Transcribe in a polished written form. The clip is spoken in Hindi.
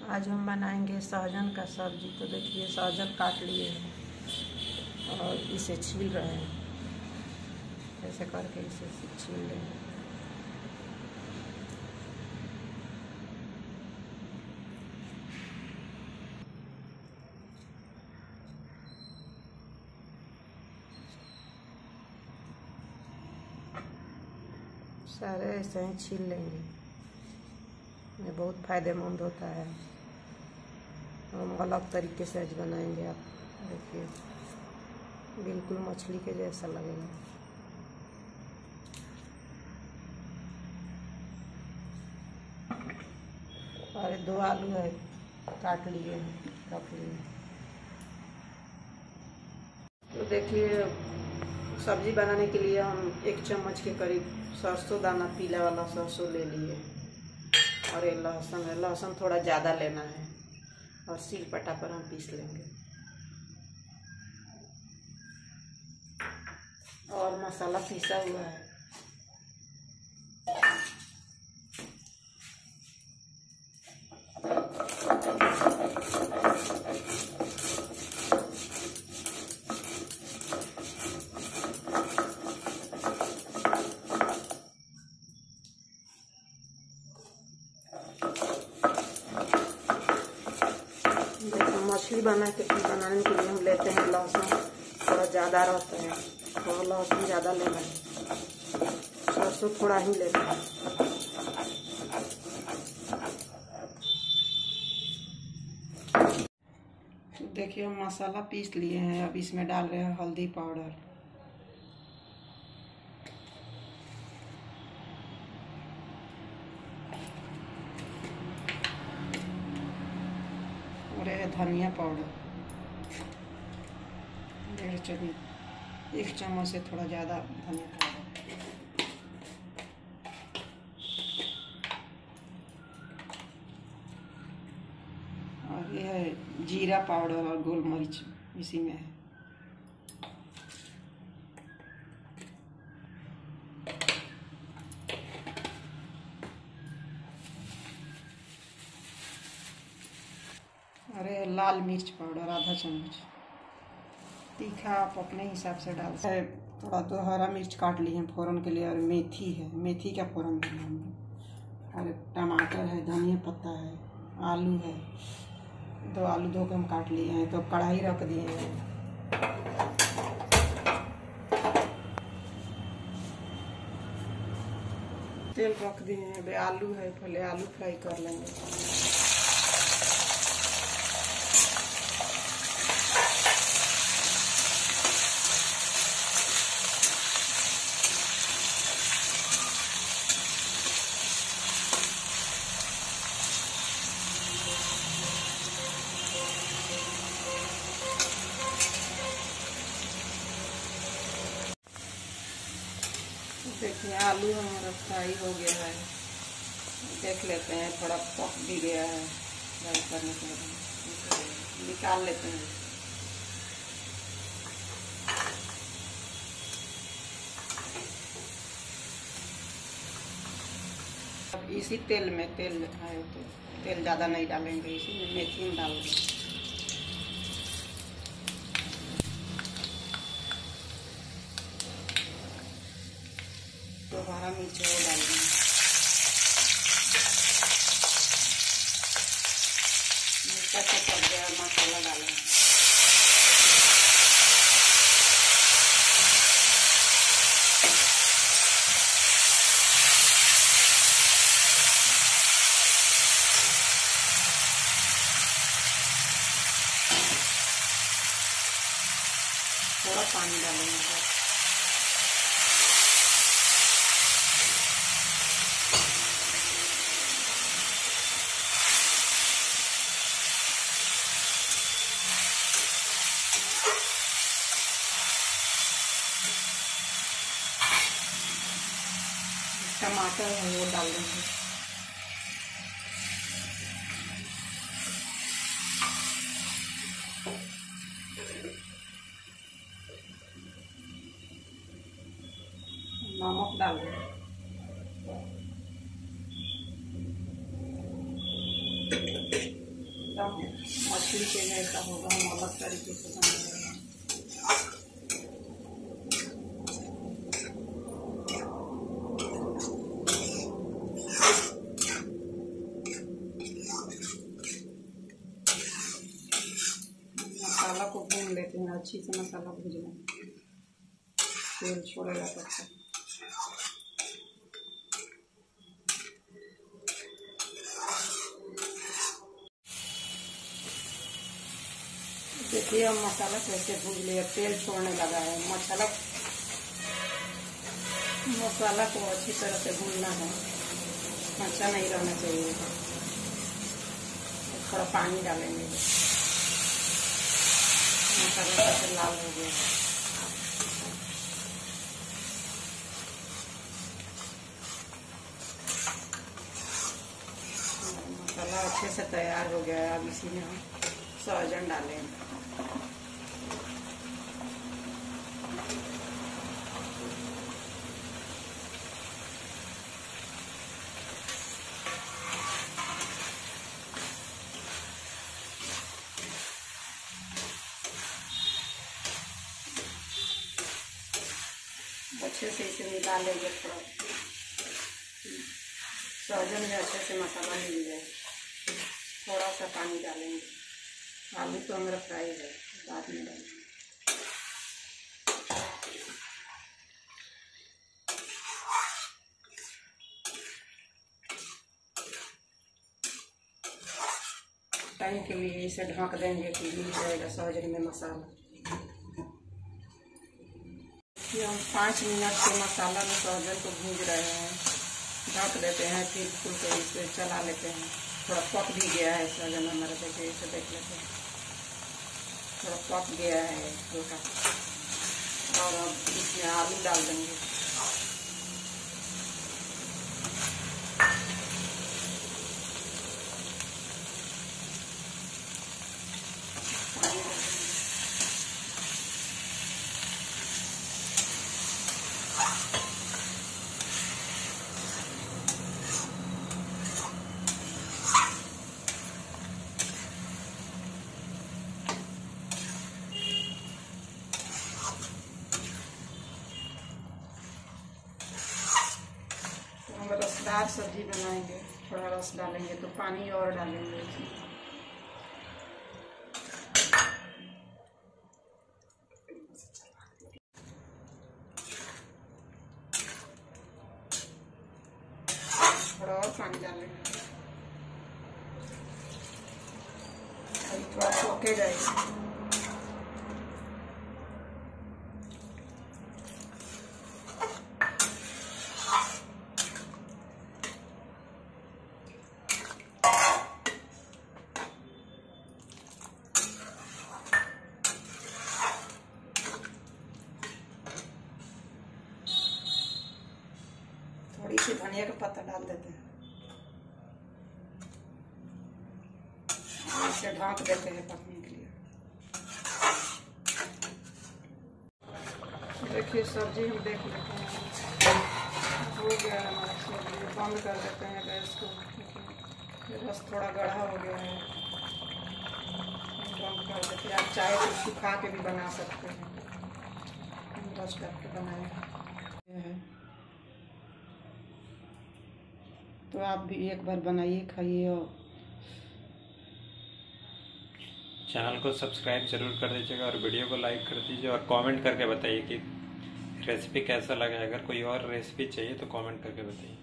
आज हम बनाएंगे सहजन का सब्जी। तो देखिए सहजन काट लिए हैं और इसे छील रहे हैं। ऐसे करके इसे छील लेंगे। सारे ऐसे ही छील लेंगे। ये बहुत फ़ायदेमंद होता है। हम अलग तरीके से आज बनाएंगे। आप देखिए बिल्कुल मछली के जैसा लगेगा। और 2 आलू है काट लिए हैं, रख लिए। तो देखिए सब्जी बनाने के लिए हम 1 चम्मच के करीब सरसों दाना, पीला वाला सरसों ले लिए। और ये लहसुन थोड़ा ज़्यादा लेना है और सिलपटा पर हम पीस लेंगे। और मसाला पीसा हुआ है। मछली बनाने के लिए हम लेते हैं लहसुन, थोड़ा ज़्यादा रहता है, थोड़ा लहसुन ज़्यादा लेना है। सरसों थोड़ा ही लेना है। देखिए हम मसाला पीस लिए हैं। अब इसमें डाल रहे हैं हल्दी पाउडर, और यह धनिया पाउडर 1.5 चम्मच, 1 चम्मच से थोड़ा ज़्यादा धनिया पाउडर। और यह है जीरा पाउडर और गोल मिर्च इसी में है। अरे लाल मिर्च पाउडर 1/2 चम्मच। तीखा आप अपने हिसाब से डाल सकते हैं। थोड़ा तो हरा मिर्च काट लिए हैं फ़ौरन के लिए। और मेथी है, मेथी का फ़ौरन देना है। और टमाटर है, धनिया पत्ता है, आलू है। 2 आलू धो के हम काट लिए हैं। तो कढ़ाई रख दिए हैं। तेल रख दिए हैं। अभी आलू है, पहले आलू फ्राई कर लेंगे। देखिए आलू हमारा फ्राई हो गया है। देख लेते हैं, थोड़ा पक भी गया है। फ्राई करने के बाद निकाल लेते हैं। अब इसी तेल में, तेल है तो तेल ज़्यादा नहीं डालेंगे, इसी में मेथी में डाल देंगे। तो हरा मिर्च वो डाल देंगे। मिर्चा से पक गया, मसाला डालेंगे। थोड़ा पानी डालेंगे। टमाटर है वो डाल देंगे। नमक डाल देंगे। मछली के जैसा होगा, हम अलग तरीके से बना रहे हैं। मसाला को भून लेते हैं, अच्छी से मसाला भून लें, तेल छोड़ेगा तब तक। देखिए हम मसाला कैसे भून लिया, तेल छोड़ने लगा है। मसाला को अच्छी तरह से भूनना है, कच्चा नहीं रहना चाहिए। थोड़ा पानी डालेंगे, मसाला कैसे लाल हो गया है। मसाला अच्छे से तैयार हो गया है। अब इसी में हम सहजन डालेंगे। अच्छे से इसे मिला लेंगे। थोड़ा सहजन में अच्छे से मसाला मिल जाए। थोड़ा सा पानी डालेंगे। आलू तो हमारा फ्राई है, बाद में डालेंगे। टाइम के लिए इसे ढक देंगे कि मिल जाएगा सहजन में मसाला। हम 5 मिनट से मसाला में सहजन को भून रहे हैं। ढक देते हैं, फिर फूल के इसे चला लेते हैं। थोड़ा पक भी गया है सहजन हमारा, देखिए इसे देख लेते हैं। थोड़ा पक गया है हल्का। और अब इसमें आलू डाल देंगे। हम रसदार सब्जी बनाएंगे, थोड़ा रस डालेंगे तो पानी और डालेंगे इसमें। थोड़ा और पानी डालेंगे, अभी थोड़ा सोके जाएगा। थोड़ी सी धनिया का पत्ता डाल देते हैं, इसे ढक देते हैं पकने के लिए। देखिए सब्जी हम देख लेते हैं, हो गया हमारा सब्जी। बंद कर देते हैं गैस को, रस थोड़ा गाढ़ा हो गया है, बंद कर देते हैं। आप चाहे तो सुखा के भी बना सकते हैं, रस करके बनाए हैं। तो आप भी एक बार बनाइए, खाइए। और चैनल को सब्सक्राइब जरूर कर दीजिएगा और वीडियो को लाइक कर दीजिए और कमेंट करके बताइए कि रेसिपी कैसा लगा। अगर कोई और रेसिपी चाहिए तो कमेंट करके बताइए।